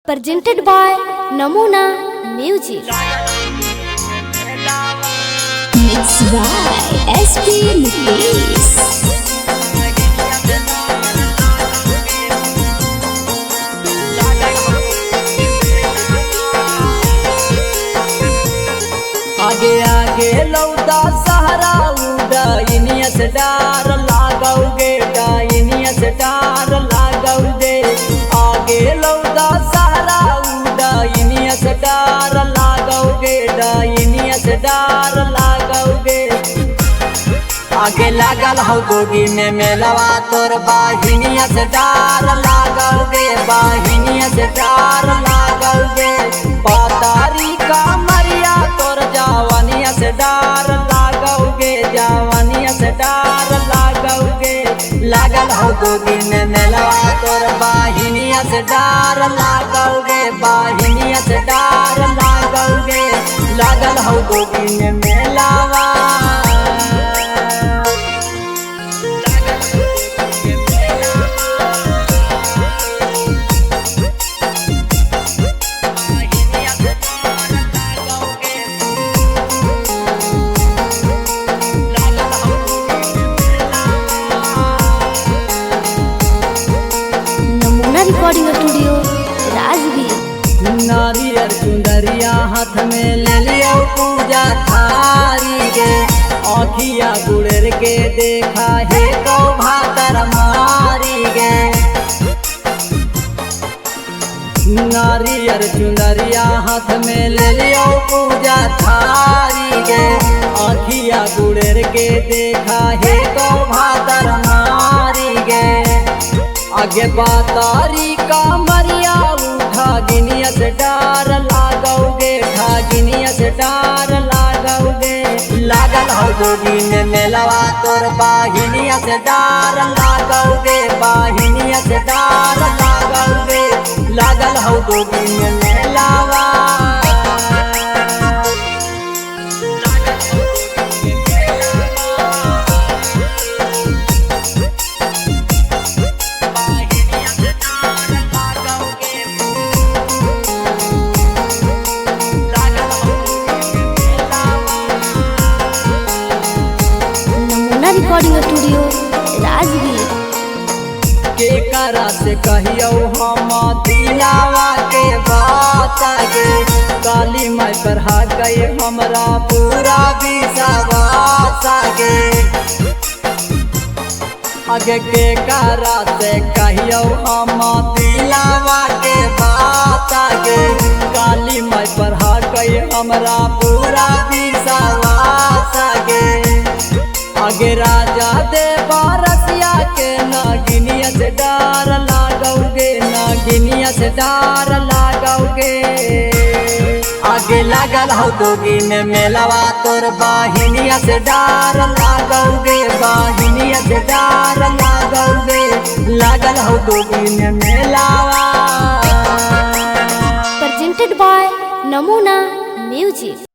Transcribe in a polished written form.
Presented by Namuna Music. Mixed by SP Mukesh. आगे आगे लौटा सहारा उड़ा इनिया से डार लगाओगे डाइनिया से डार लगाओगे आगे लौटा सहारा उड़ा इनिया से डार लगाओगे डाइनिया से डार लगाओगे आगे लागल हो गोगी में मेलवा तोर बाहिनिया से डार लगाओगे बाहिनिया से डार लगाओगे पतारी का मरिया तोर जवानिया से डार लगाओगे जवानिया से डार लगाओगे लागल हो गोगी में मेलवा तोर बाहिनिया से डार लगाओगे बाहिनिया से डार लगाओगे लागल हो गोगी में मेलवा रिकॉर्डिंग स्टूडियो राजगीर। नारियल चुंदरिया हाथ में ले लिया पूजा थारी गे आँखिया गुड़र के देखा है तो भातर मारी गे नारियल चुंदरिया हाथ में ले लिया पूजा थारी गे आँखिया गुड़र के देखा है तो भातर मारी गे आगे बातारी का मरिया उठा गिनिया से डार लगाओगे गिनिया से डार लगाओगे लागल हो गोगी में मेलवा तोर बाहिनिया से डार लगाओगे बाहिनिया से डार लगाओगे लागल हो गोगी में मेलवा रिकॉर्डिंग स्टूडियो राजगीर। के करा से कहियो हम दिलावा के बात गे काली माई पर हा गए हमरा पूरा विश्वास गे आगे के करा से कहियो हम दिलावा के बात गे काली माई पर हा गए हमरा पूरा विश्वास गे आगे राजा दे बारसिया के नागिनिया से डार लगाओगे नागिनिया से डार लगाओगे आगे लागल हो गोगी में मेलवा तोर बाहिनिया से डार लगाओगे बाहिनिया से डार लगाओगे लागल हो गोगी में मेलवा। Presented by Namuna Music.